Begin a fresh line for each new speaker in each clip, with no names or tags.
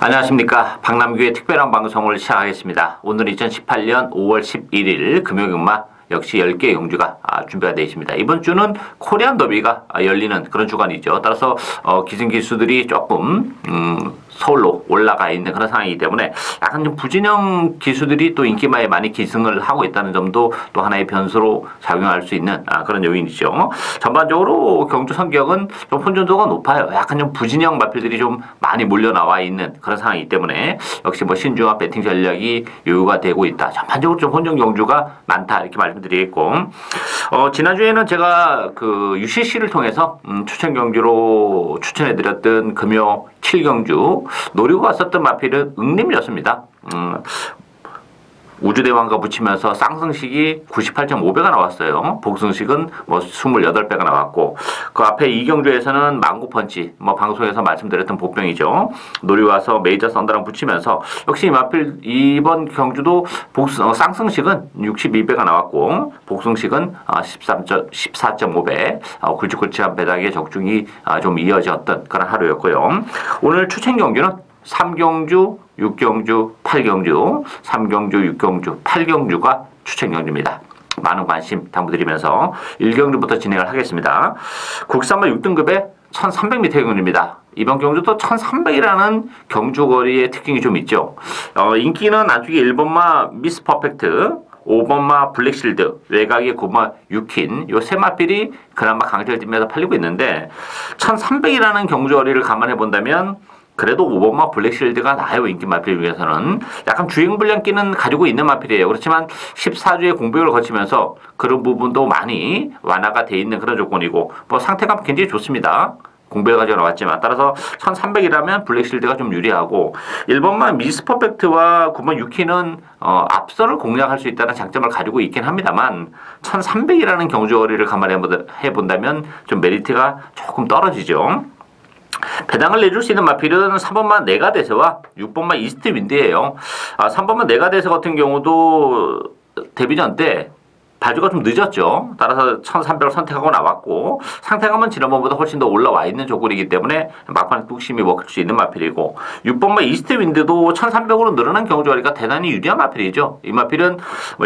안녕하십니까. 박남규의 특별한 방송을 시작하겠습니다. 오늘 2018년 5월 11일 금요일마 역시 10개의 경주가 준비가 되어 있습니다. 이번 주는 코리안 더비가 열리는 그런 주간이죠. 따라서 기승기수들이 조금 서울로 올라가 있는 그런 상황이기 때문에 약간 좀 부진영 기수들이 또 인기마에 많이 기승을 하고 있다는 점도 또 하나의 변수로 작용할 수 있는 그런 요인이죠. 전반적으로 경주 성격은 좀 혼전도가 높아요. 약간 좀 부진영 마필들이 좀 많이 몰려 나와 있는 그런 상황이기 때문에 역시 뭐 신중한 배팅 전략이 요구가 되고 있다. 전반적으로 좀 혼전 경주가 많다 이렇게 말씀드리겠고, 지난주에는 제가 그 UCC를 통해서 추천 경주로 추천해드렸던 금요 7경주 노리고 갔었던 마필은 응림이었습니다. 우주대왕과 붙이면서 쌍승식이 98.5배가 나왔어요. 복승식은 뭐 28배가 나왔고, 그 앞에 이경주에서는 망고펀치, 뭐 방송에서 말씀드렸던 보병이죠. 노리고 가서 메이저 썬더랑 붙이면서 역시 이 마필 이번 경주도 쌍승식은 62배가 나왔고, 복승식은 14.5배, 굵직굵직한 배당의 적중이 좀 이어졌던 그런 하루였고요. 오늘 추천 경주는 3경주, 6경주, 8경주, 3경주, 6경주, 8경주가 추천 경주입니다. 많은 관심 당부드리면서 1경주부터 진행을 하겠습니다. 국산마 6등급의 1300m 경주입니다. 이번 경주도 1300이라는 경주거리의 특징이 좀 있죠. 인기는 안쪽에 1번마 미스 퍼펙트, 5번마 블랙실드, 외곽의 고마 유킨, 요 세 마필이 그나마 강세를 띠면서 팔리고 있는데, 1300이라는 경주거리를 감안해 본다면 그래도 5번마 블랙실드가 나아요. 인기 마필 중에서는 약간 주행불량기는 가지고 있는 마필이에요. 그렇지만 14주의 공백을 거치면서 그런 부분도 많이 완화가 돼 있는 그런 조건이고, 뭐 상태가 굉장히 좋습니다. 공백을 가지고 나왔지만, 따라서 1300이라면 블랙실드가 좀 유리하고, 1번만 미스 퍼펙트와 9번 유키는 앞선을 공략할 수 있다는 장점을 가지고 있긴 합니다만, 1300이라는 경주거리를 감안해 본다면 좀 메리트가 조금 떨어지죠. 배당을 내줄 수 있는 마필은 3번만 네가데세와 6번만 이스트 윈드예요. 3번만 네가데세 같은 경우도 데뷔전 때 발주가 좀 늦었죠. 따라서 1300을 선택하고 나왔고, 상태감은 지난번보다 훨씬 더 올라와 있는 조건이기 때문에 막판에 뚝심이 먹힐 수 있는 마필이고, 6번마 이스트 윈드도 1300으로 늘어난 경주거리가 대단히 유리한 마필이죠. 이 마필은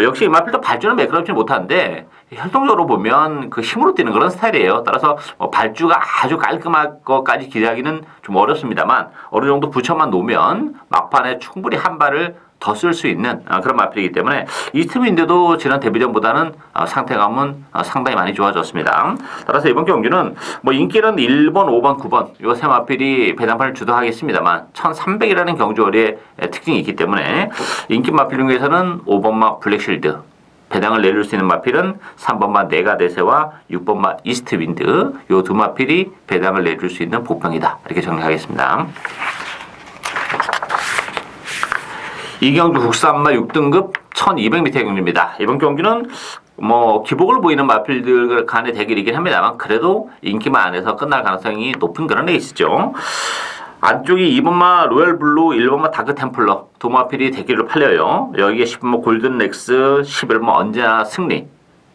역시 이 마필도 발주는 매끄럽지 못한데 혈통적으로 보면 그 힘으로 뛰는 그런 스타일이에요. 따라서 발주가 아주 깔끔할 것까지 기대하기는 좀 어렵습니다만, 어느 정도 부처만 놓으면 막판에 충분히 한 발을 더 쓸 수 있는 그런 마필이기 때문에 이스트윈드도 지난 데뷔전보다는 상태감은 상당히 많이 좋아졌습니다. 따라서 이번 경기는 뭐 인기는 1번, 5번, 9번 요 세 마필이 배당판을 주도하겠습니다만 1300이라는 경주거리의 특징이 있기 때문에 인기 마필 중에서는 5번마 블랙실드, 배당을 내릴 수 있는 마필은 3번마 네가데세와 6번마 이스트윈드, 요 두 마필이 배당을 내줄 수 있는 복병이다. 이렇게 정리하겠습니다. 이경주 국산마 6등급 1200m 경주입니다. 이번 경기는 뭐 기복을 보이는 마필들 간의 대결이긴 합니다만 그래도 인기만 안에서 끝날 가능성이 높은 그런 레이스죠. 안쪽이 2번마 로얄블루, 1번마 다크템플러 두 마필이 대결을 팔려요. 여기에 10번마 골든렉스, 11번마 언제나 승리,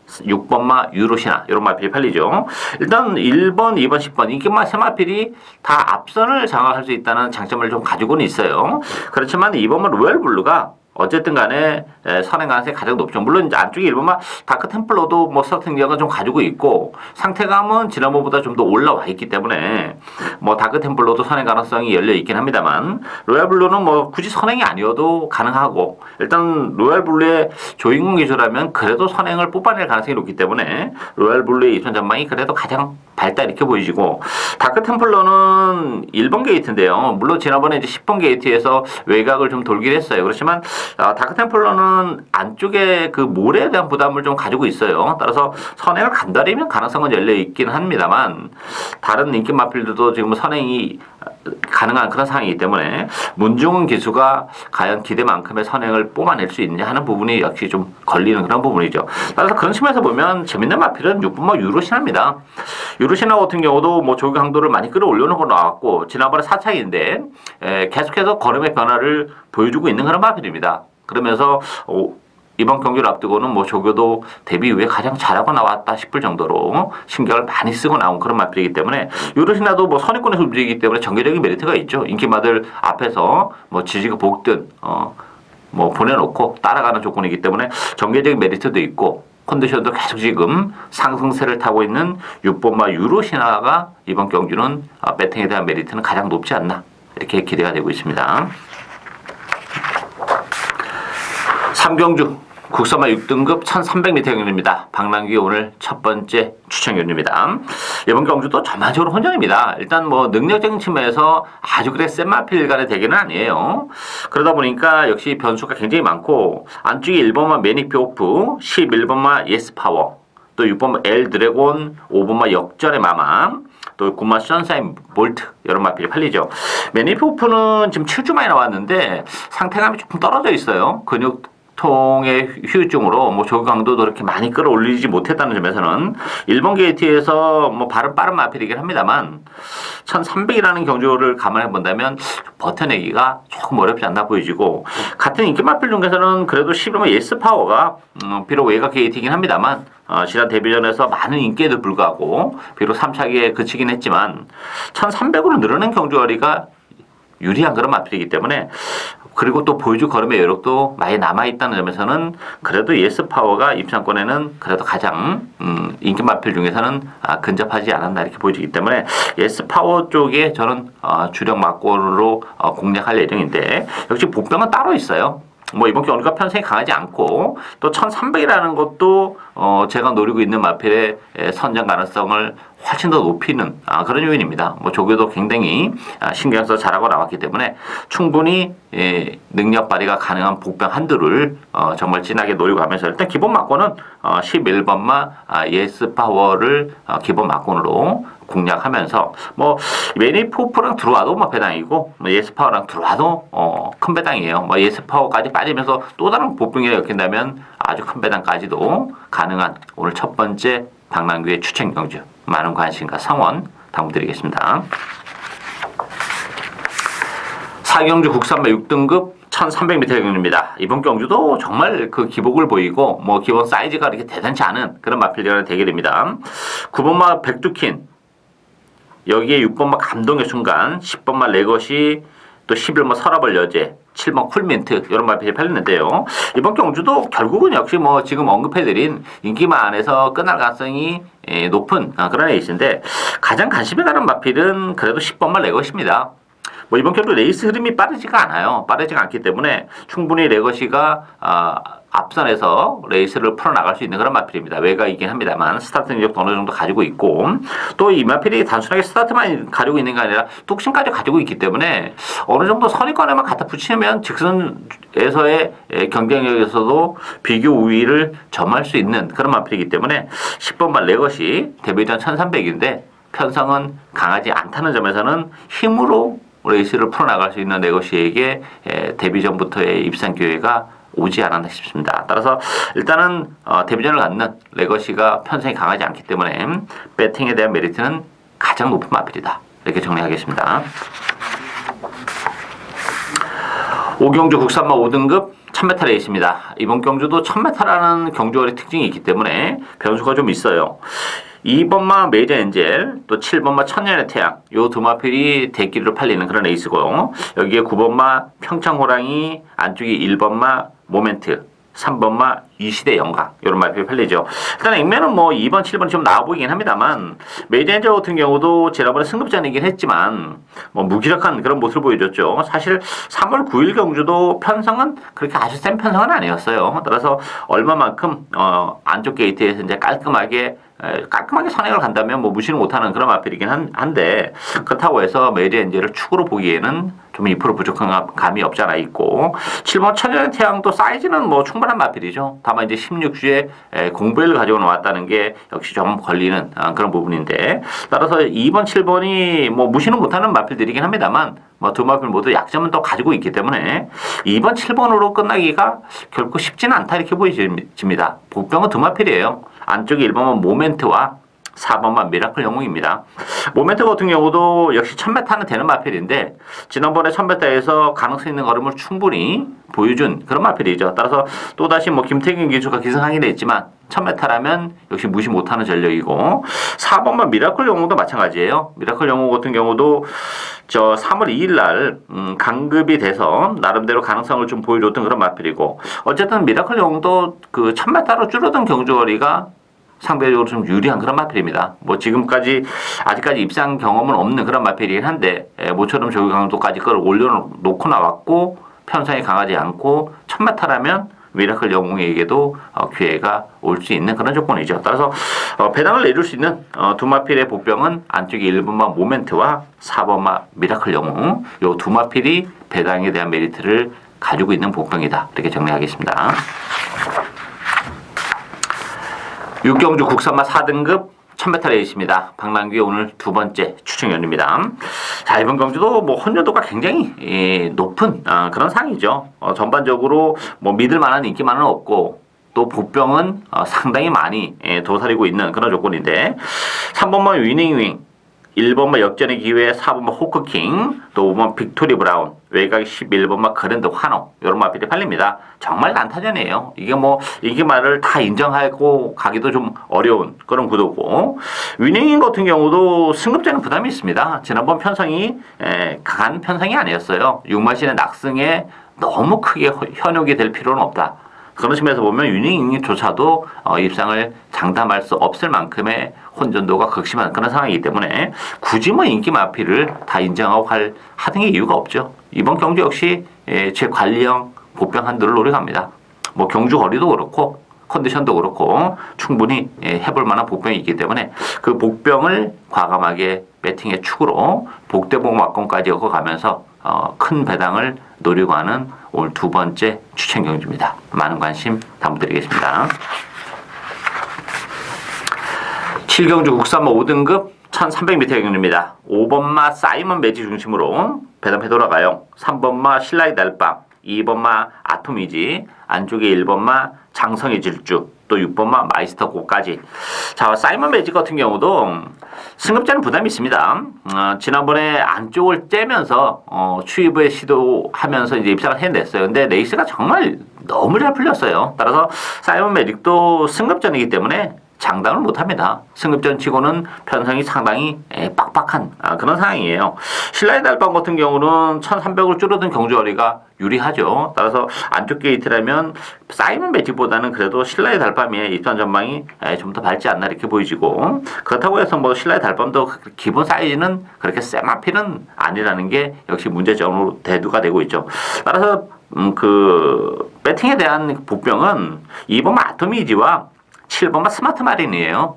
6번마 유로시나 이런 마필이 팔리죠. 일단 1번, 2번, 10번 인기마 세 마필이 다 앞선을 장악할 수 있다는 장점을 좀 가지고는 있어요. 그렇지만 2번마 로얄블루가 어쨌든 간에 선행 가능성이 가장 높죠. 물론 이제 안쪽에 1번마 다크템플러도 뭐 스타팅력은 좀 가지고 있고 상태감은 지난번보다 좀 더 올라와 있기 때문에 뭐 다크템플러도 선행 가능성이 열려 있긴 합니다만, 로얄블루는 뭐 굳이 선행이 아니어도 가능하고, 일단 로얄블루의 조인공 기수라면 그래도 선행을 뽑아낼 가능성이 높기 때문에 로얄블루의 입선 전망이 그래도 가장 밝다 이렇게 보이지고, 다크템플러는 1번 게이트인데요. 물론 지난번에 이제 10번 게이트에서 외곽을 좀 돌긴 했어요. 그렇지만 다크템플러는 안쪽에 그 몰에 대한 부담을 좀 가지고 있어요. 따라서 선행을 간다리면 가능성은 열려 있긴 합니다만, 다른 인기 마필들도 지금 선행이 가능한 그런 상황이기 때문에 문중은 기수가 과연 기대만큼의 선행을 뽑아낼 수 있느냐 하는 부분이 역시 좀 걸리는 그런 부분이죠. 따라서 그런 측면에서 보면 재밌는 마필은 6번마 유로시나입니다. 유로시나 같은 경우도 뭐 조기 강도를 많이 끌어올려놓은 거 나왔고, 지난번에 4차인데 계속해서 걸음의 변화를 보여주고 있는 그런 마필입니다. 그러면서 이번 경기를 앞두고는 뭐 조교도 데뷔 이후에 가장 잘하고 나왔다 싶을 정도로 신경을 많이 쓰고 나온 그런 마필이기 때문에 유로시나도 뭐 선입권에서 움직이기 때문에 전개적인 메리트가 있죠. 인기마들 앞에서 뭐 지지가 복든 뭐 보내놓고 따라가는 조건이기 때문에 전개적인 메리트도 있고 컨디션도 계속 지금 상승세를 타고 있는 6번마 유로시나가 이번 경주는 배팅에 대한 메리트는 가장 높지 않나 이렇게 기대가 되고 있습니다. 3경주 국선마 6등급 1300m 경주입니다. 박남규 오늘 첫 번째 추천 경주입니다. 이번 경주도 전반적으로 혼전입니다. 일단 뭐 능력적인 측면에서 아주 그래 센 마필 간의 대결은 아니에요. 그러다 보니까 역시 변수가 굉장히 많고 안쪽에 1번마 매닉표오프, 11번마 예스파워, 또 6번마 엘드래곤, 5번마 역전의 마마, 또 9번 선샤인 볼트 이런 마필이 팔리죠. 매닉표오프는 지금 7주 만에 나왔는데 상태감이 조금 떨어져 있어요. 근육통의 후유증으로 뭐 조교 강도도 그렇게 많이 끌어올리지 못했다는 점에서는 1번 게이트에서 뭐 발은 빠른 마필이긴 합니다만 1300이라는 경주를 감안해 본다면 버텨내기가 조금 어렵지 않나 보여지고 같은 인기 마필 중에서는 그래도 11번 예스파워가 비록 외곽 게이트이긴 합니다만 지난 데뷔전에서 많은 인기에도 불구하고 비록 3차기에 그치긴 했지만 1300으로 늘어난 경주거리가 유리한 그런 마필이기 때문에 그리고 또 보여줄 걸음의 여력도 많이 남아있다는 점에서는 그래도 예스파워가 입상권에는 그래도 가장 인기 마필 중에서는 근접하지 않았나 이렇게 보여지기 때문에 예스파워 쪽에 저는 주력 막골로 공략할 예정인데 역시 복병은 따로 있어요. 뭐 이번 경주가 편성이 강하지 않고 또 1300이라는 것도 제가 노리고 있는 마필의 선정 가능성을 훨씬 더 높이는 그런 요인입니다. 뭐 조교도 굉장히 신경 써서 잘하고 나왔기 때문에 충분히 능력 발휘가 가능한 복병 한두를 정말 진하게 노리고 가면서 일단 기본 막고는 11번마 예스파워를 기본 막곤으로 공략하면서 뭐 매니포프랑 들어와도 뭐 배당이고 뭐 예스파워랑 들어와도 큰 배당이에요. 뭐 예스파워까지 빠지면서 또 다른 복병이 엮인다면 아주 큰 배당까지도 가능한 오늘 첫 번째 박남규의 추천 경주 많은 관심과 성원 당부드리겠습니다. 4경주 국산마 6등급 1300m 경주입니다. 이번 경주도 정말 그 기복을 보이고 뭐 기본 사이즈가 이렇게 대단치 않은 그런 마필이라는 대결입니다. 9번마 백두킨, 여기에 6번마 감동의 순간, 10번마 레거시, 또 11번마 서라벌 여제, 7번 쿨민트 이런 마필이 팔렸는데요. 이번 경주도 결국은 역시 뭐 지금 언급해드린 인기마 안에서 끝날 가능성이 높은 그런 에이스인데 가장 관심이 가는 마필은 그래도 10번마 레거시입니다. 뭐 이번 경주 레이스 흐름이 빠르지가 않아요. 빠르지가 않기 때문에 충분히 레거시가 앞선에서 레이스를 풀어나갈 수 있는 그런 마필입니다. 외곽이긴 합니다만 스타트 능력도 어느 정도 가지고 있고 또 이 마필이 단순하게 스타트만 가지고 있는 게 아니라 뚝심까지 가지고 있기 때문에 어느 정도 선입관에만 갖다 붙이면 직선에서의 경쟁력에서도 비교 우위를 점할 수 있는 그런 마필이기 때문에 10번만 레거시 데뷔전 1300인데 편성은 강하지 않다는 점에서는 힘으로 레이스를 풀어나갈 수 있는 레거시에게 데뷔전부터의 입상 기회가 오지 않았나 싶습니다. 따라서 일단은 데뷔전을 갖는 레거시가 편성이 강하지 않기 때문에 배팅에 대한 메리트는 가장 높은 마필이다. 이렇게 정리하겠습니다. 5경주 국산마 5등급 1000m 레이스입니다. 이번 경주도 1000m라는 경주거리 특징이 있기 때문에 변수가 좀 있어요. 2번마 메이저 엔젤, 또 7번마 천년의 태양, 요 두 마필이 대기로 팔리는 그런 레이스고요. 여기에 9번마 평창호랑이, 안쪽에 1번마 모멘트, 3번마 이시대 영광 이런 마필이 팔리죠. 일단 액면은 뭐 2번, 7번이 좀 나와 보이긴 합니다만 메이저 엔젤 같은 경우도 지난번에 승급전이긴 했지만 뭐 무기력한 그런 모습을 보여줬죠. 사실 3월 9일 경주도 편성은 그렇게 아주 센 편성은 아니었어요. 따라서 얼마만큼 안쪽 게이트에서 이제 깔끔하게 선행을 간다면 뭐 무시를 못하는 그런 마필이긴 한데 그렇다고 해서 메이저 엔젤을 축으로 보기에는 좀 2% 부족한 감이 없지 않아 있고 7번 천년의 태양도 사이즈는 뭐 충분한 마필이죠. 다만 이제 16주에 공부를 가지고 나왔다는 게 역시 좀 걸리는 그런 부분인데 따라서 2번, 7번이 뭐 무시는 못하는 마필들이긴 합니다만 뭐 두 마필 모두 약점은 또 가지고 있기 때문에 2번, 7번으로 끝나기가 결코 쉽지는 않다 이렇게 보여집니다. 복병은 두 마필이에요. 안쪽에 1번은 모멘트와 4번마 미라클 영웅입니다. 모멘트 같은 경우도 역시 1000m는 되는 마필인데 지난번에 1000m에서 가능성 있는 걸음을 충분히 보여준 그런 마필이죠. 따라서 또다시 뭐 김태균 기수가 기승하긴 했지만 1000m라면 역시 무시 못하는 전력이고 4번마 미라클 영웅도 마찬가지예요. 미라클 영웅 같은 경우도 저 3월 2일 날 강급이 돼서 나름대로 가능성을 좀 보여줬던 그런 마필이고 어쨌든 미라클 영웅도 그 1000m로 줄어든 경주거리가 상대적으로 좀 유리한 그런 마필입니다. 뭐 지금까지 아직까지 입상 경험은 없는 그런 마필이긴 한데 모처럼 조기 강도까지 끌어 올려놓고 나왔고 편성이 강하지 않고 1000m라면 미라클 영웅에게도 기회가 올 수 있는 그런 조건이죠. 따라서 배당을 내줄 수 있는 두 마필의 복병은 안쪽에 1번마 모멘트와 4번마 미라클 영웅 요 두 마필이 배당에 대한 메리트를 가지고 있는 복병이다. 이렇게 정리하겠습니다. 6경주 국산마 4등급 1000m 레이스입니다. 박남규의 오늘 두 번째 추천연입니다. 자, 이번 경주도 뭐 혼료도가 굉장히 높은 그런 상이죠. 전반적으로 뭐 믿을 만한 인기만은 없고 또 복병은 상당히 많이 도사리고 있는 그런 조건인데 3번만 위닝윙 1번만 역전의 기회, 4번만 호크킹, 또 5번 빅토리 브라운, 외곽 11번만 그랜드 환호 이런 마필이 팔립니다. 정말 난타전이에요. 이게 뭐 인기말을 다 인정하고 가기도 좀 어려운 그런 구도고 위닝인 같은 경우도 승급제는 부담이 있습니다. 지난번 편성이 강한 편성이 아니었어요. 6마신의 낙승에 너무 크게 현혹이 될 필요는 없다. 그런 측면에서 보면 유닝조차도 입상을 장담할 수 없을 만큼의 혼전도가 극심한 그런 상황이기 때문에 굳이 뭐 인기 마필을 다 인정하고 하는 게 이유가 없죠. 이번 경주 역시 제 관리형 복병 한도를 노려갑니다. 뭐 경주 거리도 그렇고 컨디션도 그렇고 충분히 해볼 만한 복병이 있기 때문에 그 복병을 과감하게 배팅의 축으로 복대복 막공까지 엮어가면서 큰 배당을 노리고 하는 오늘 두 번째 추천 경주입니다. 많은 관심 당부드리겠습니다. 7경주 국산마 5등급 1300m 경주입니다. 5번마 사이먼 매지 중심으로 배당해 돌아가요. 3번마 신라의 달밤, 2번마 아토미지, 안쪽에 1번마 장성의 질주, 또 6번마 마이스터 고까지. 자, 사이먼 매직 같은 경우도 승급자는 부담이 있습니다. 지난번에 안쪽을 째면서 추이브에 시도하면서 이제 입상을 해냈어요. 근데 레이스가 정말 너무 잘 풀렸어요. 따라서 사이먼 매직도 승급전이기 때문에 장담을 못합니다. 승급전 치고는 편성이 상당히 빡빡한 그런 상황이에요. 신라의 달밤 같은 경우는 1300으로 줄어든 경주거리가 유리하죠. 따라서 안쪽 게이트라면 사이먼 매직보다는 그래도 신라의 달밤의 입상 전망이 좀 더 밝지 않나 이렇게 보이지고 그렇다고 해서 뭐 신라의 달밤도 기본 사이즈는 그렇게 센 마필은 아니라는 게 역시 문제점으로 대두가 되고 있죠. 따라서 그 배팅에 대한 복병은 2번 아토미지와 7번만 스마트 마린이에요.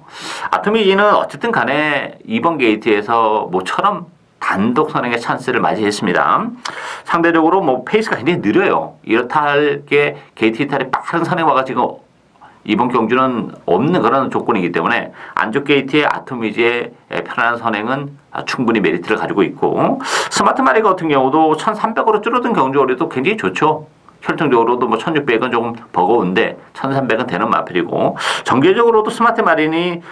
아토미지는 어쨌든 간에 2번 게이트에서 모처럼 단독 선행의 찬스를 맞이했습니다. 상대적으로 뭐 페이스가 굉장히 느려요. 이렇다 할 게 게이트 이탈이 빠른 선행화가 지금 이번 경주는 없는 그런 조건이기 때문에 안쪽 게이트의 아토미지의 편안한 선행은 충분히 메리트를 가지고 있고 스마트 마린 같은 경우도 1300으로 줄어든 경주거리도 굉장히 좋죠. 혈통적으로도 뭐 1600은 조금 버거운데 1300은 되는 마필이고 정계적으로도 스마트 마린이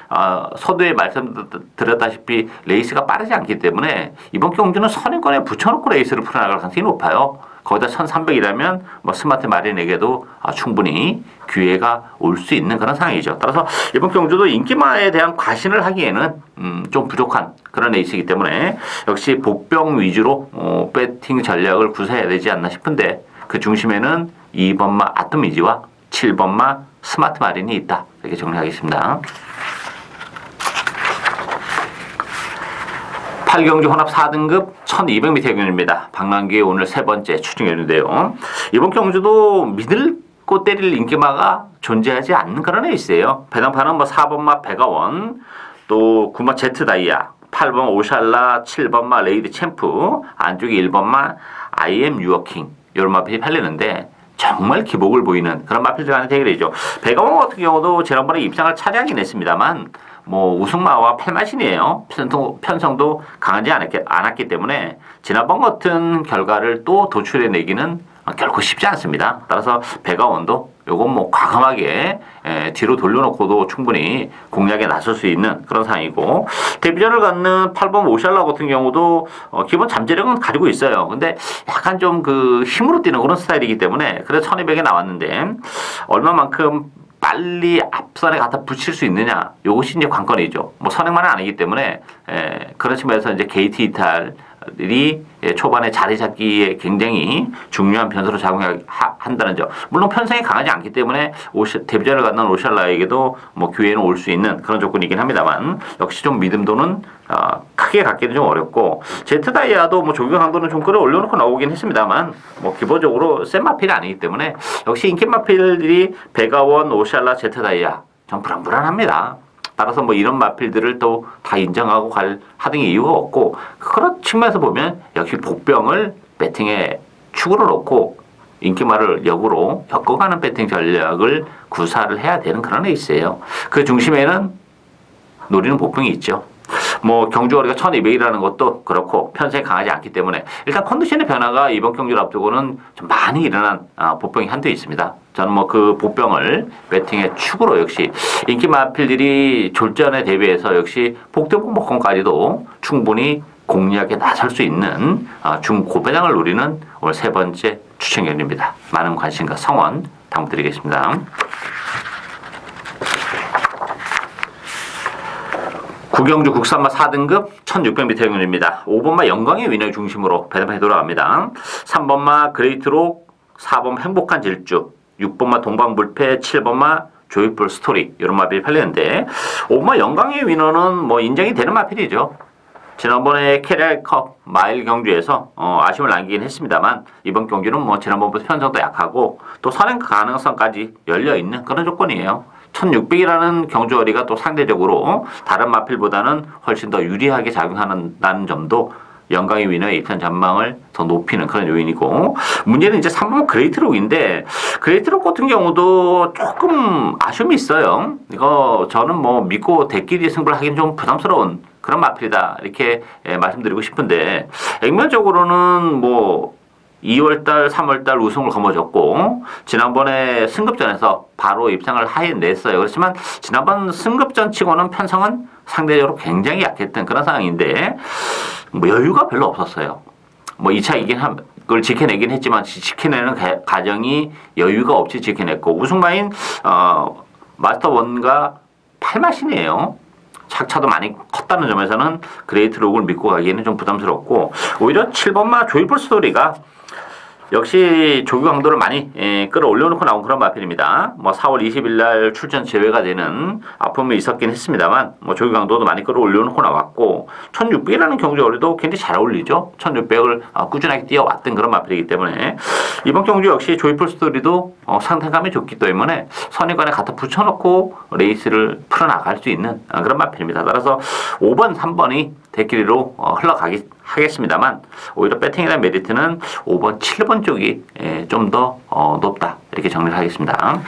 서두에 말씀드렸다시피 레이스가 빠르지 않기 때문에 이번 경주는 선행권에 붙여놓고 레이스를 풀어나갈 가능성이 높아요. 거기다 1300이라면 뭐 스마트 마린에게도 충분히 기회가 올 수 있는 그런 상황이죠. 따라서 이번 경주도 인기마에 대한 과신을 하기에는 좀 부족한 그런 레이스이기 때문에 역시 복병 위주로 배팅 전략을 구사해야 되지 않나 싶은데 그 중심에는 2번마 아토미지와 7번마 스마트 마린이 있다. 이렇게 정리하겠습니다. 8경주 혼합 4등급 1200m 경주입니다. 박남규의 오늘 세 번째 추정연인데요. 이번 경주도 믿을 곳 때릴 인기마가 존재하지 않는 그런 레이스예요. 배당판은 뭐 4번마 베가원, 또 9마 제트 다이아, 8번 오샬라, 7번마 레이드 챔프, 안쪽에 1번마 IM 유어킹 이런 마필이 팔리는데 정말 기복을 보이는 그런 마필들 간의 대결이죠. 베가원 같은 경우도 지난번에 입상을 차지하긴 했습니다만 뭐 우승마와 팔마신이에요. 편성도 강하지 않았기 때문에 지난번 같은 결과를 또 도출해내기는 결코 쉽지 않습니다. 따라서 배가원도 요건 뭐 과감하게 뒤로 돌려놓고도 충분히 공략에 나설 수 있는 그런 상황이고, 데뷔전을 갖는 8번 오샬라 같은 경우도 기본 잠재력은 가지고 있어요. 근데 약간 좀 그 힘으로 뛰는 그런 스타일이기 때문에 그래서 1200에 나왔는데 얼마만큼 빨리 앞선에 갖다 붙일 수 있느냐, 이것이 이제 관건이죠. 뭐 선행만은 아니기 때문에 그런 측면에서 이제 게이트 이탈이 초반에 자리 잡기에 굉장히 중요한 변수로 작용한다는 점. 물론 편성이 강하지 않기 때문에 데뷔전을 갖는 오샬라에게도 뭐 기회는 올 수 있는 그런 조건이긴 합니다만, 역시 좀 믿음도는 크게 갖기는 좀 어렵고, 제트다이아도 뭐 조교 강도는 좀 끌어올려놓고 나오긴 했습니다만, 뭐 기본적으로 센 마필이 아니기 때문에 역시 인기 마필들이 배가원, 오샬라, 제트다이아 좀 불안불안합니다. 따라서 뭐 이런 마필들을 또 다 인정하고 하는 이유가 없고, 그런 측면에서 보면 역시 복병을 배팅에 축으로 놓고 인기말을 역으로 엮어가는 배팅 전략을 구사를 해야 되는 그런 에이스예요. 그 중심에는 노리는 복병이 있죠. 뭐 경주거리가 1200이라는 것도 그렇고 편성이 강하지 않기 때문에 일단 컨디션의 변화가 이번 경기를 앞두고는 좀 많이 일어난 복병이 한두 있습니다. 저는 뭐 그 복병을 배팅의 축으로 역시 인기 마필들이 졸전에 대비해서 역시 복대복 목공까지도 충분히 공략에 나설 수 있는 중고배당을 노리는 오늘 세 번째 추천경입니다. 많은 관심과 성원 당부드리겠습니다. 구경주 국산마 4등급 1600m 경륜입니다. 5번마 영광의 위너 중심으로 배당판이 돌아갑니다. 3번마 그레이트록, 4번 행복한 질주, 6번마 동방불패, 7번마 조이풀 스토리, 이런 마필이 팔리는데, 5번마 영광의 위너는 뭐 인정이 되는 마필이죠. 지난번에 캐리어컵 마일 경주에서 아쉬움을 남기긴 했습니다만, 이번 경주는 뭐 지난번부터 편성도 약하고 또 선행 가능성까지 열려있는 그런 조건이에요. 1600이라는 경주거리가 또 상대적으로 다른 마필보다는 훨씬 더 유리하게 작용한다는 점도 영광의 위너의 입선 전망을 더 높이는 그런 요인이고, 문제는 이제 3번 그레이트록인데, 그레이트록 같은 경우도 조금 아쉬움이 있어요. 이거 저는 뭐 믿고 대끼리 승부를 하기는 좀 부담스러운 그런 마필이다, 이렇게 말씀드리고 싶은데, 액면적으로는 뭐 2월달, 3월달 우승을 거머쥐었고, 지난번에 승급전에서 바로 입상을 하해냈어요. 그렇지만 지난번 승급전 치고는 편성은 상대적으로 굉장히 약했던 그런 상황인데, 뭐 여유가 별로 없었어요. 뭐 2차 그걸 지켜내긴 했지만 지켜내는 과정이 여유가 없이 지켜냈고, 우승마인 마스터1과 8마신이에요. 착차도 많이 컸다는 점에서는 그레이트록을 믿고 가기에는 좀 부담스럽고, 오히려 7번마 조이풀 스토리가 역시 조교 강도를 많이 끌어올려놓고 나온 그런 마필입니다. 뭐 4월 20일 날 출전 제외가 되는 아픔이 있었긴 했습니다만, 뭐 조교 강도도 많이 끌어올려놓고 나왔고, 1600이라는 경주거리도 굉장히 잘 어울리죠. 1600을 꾸준하게 뛰어왔던 그런 마필이기 때문에 이번 경주 역시 조이풀 스토리도 상태감이 좋기 때문에 선의관에 갖다 붙여놓고 레이스를 풀어나갈 수 있는 그런 마필입니다. 따라서 5번, 3번이 대끼리로 흘러가기 하겠습니다만, 오히려 배팅에 대한 메리트는 5번, 7번 쪽이 좀 더 높다, 이렇게 정리를 하겠습니다.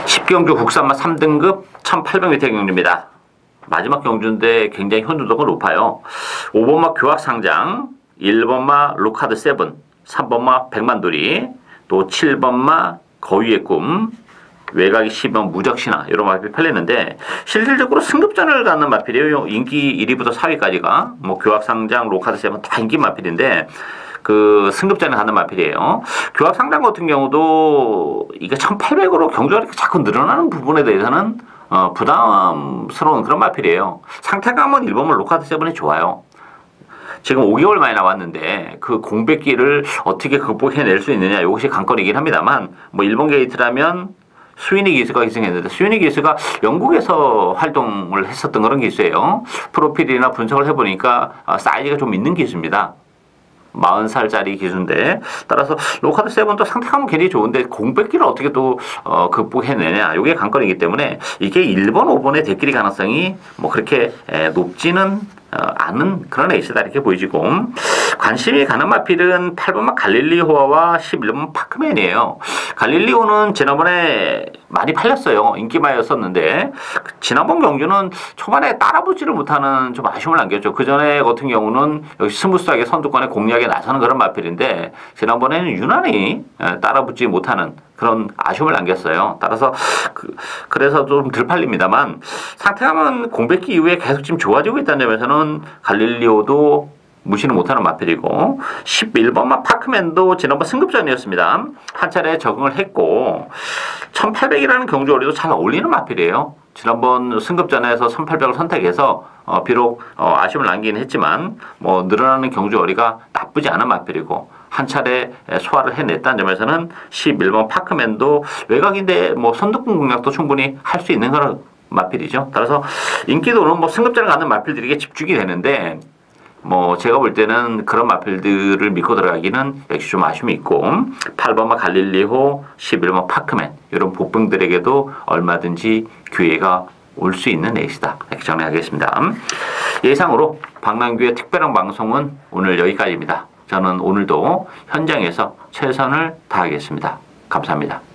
10경주 국산마 3등급 1800m 경주입니다. 마지막 경주인데 굉장히 현두도가 높아요. 5번마 교학상장, 1번마 로카드 7, 3번마 백만돌이, 또 7번마 거위의 꿈, 외곽이 10번 무적신화, 이런 마필이 팔리는데, 실질적으로 승급전을 갖는 마필이에요. 인기 1위부터 4위까지가 뭐 교학상장, 로카드 7 다 인기 마필인데, 그 승급전에 가는 마필이에요. 교학상장 같은 경우도 이게 1800으로 경주거리가 자꾸 늘어나는 부분에 대해서는 부담스러운 그런 마필이에요. 상태감은 1번만 로카드 7이 좋아요. 지금 5개월 만에 나왔는데 그 공백기를 어떻게 극복해낼 수 있느냐, 이것이 관건이긴 합니다만, 뭐 일본 게이트라면 스위니 기수가 기승했는데, 스위니 기수가 영국에서 활동을 했었던 그런 기수예요. 프로필이나 분석을 해보니까 사이즈가 좀 있는 기수입니다. 40살짜리 기수인데, 따라서 로카드 7도 상태감은 굉장히 좋은데 공백기를 어떻게 또 극복해내냐, 이게 관건이기 때문에 이게 1번, 5번의 대끼리 가능성이 뭐 그렇게 높지는 않은 그런 에이스다, 이렇게 보이지고, 관심이 가는 마필은 8번마 갈릴리오와 11번 파크맨이에요. 갈릴리오는 지난번에 많이 팔렸어요. 인기마였었는데 지난번 경주는 초반에 따라붙지를 못하는 좀 아쉬움을 남겼죠. 그 전에 같은 경우는 역시 스무스하게 선두권에 공략에 나서는 그런 마필인데 지난번에는 유난히 따라붙지 못하는 그런 아쉬움을 남겼어요. 따라서 그래서 좀 덜 팔립니다만 상태감은 공백기 이후에 계속 지금 좋아지고 있다는 점에서는 갈릴리오도 무시는 못하는 마필이고 11번마 파크맨도 지난번 승급전이었습니다. 한 차례 적응을 했고 1800이라는 경주거리도 잘 어울리는 마필이에요. 지난번 승급전에서 1800을 선택해서 비록 아쉬움을 남기긴 했지만 뭐 늘어나는 경주거리가 나쁘지 않은 마필이고 한 차례 소화를 해냈다는 점에서는 11번 파크맨도 외곽인데 뭐 선두권 공략도 충분히 할 수 있는 그런 마필이죠. 따라서 인기도는 뭐 승급전을 갖는 마필들에게 집중이 되는데 뭐 제가 볼 때는 그런 마필들을 믿고 들어가기는 역시 좀 아쉬움이 있고 8번마 갈릴리오, 11번 파크맨 이런 복병들에게도 얼마든지 기회가 올 수 있는 레이스다 이렇게 정리하겠습니다. 예상으로 박남규의 특별한 방송은 오늘 여기까지입니다. 저는 오늘도 현장에서 최선을 다하겠습니다. 감사합니다.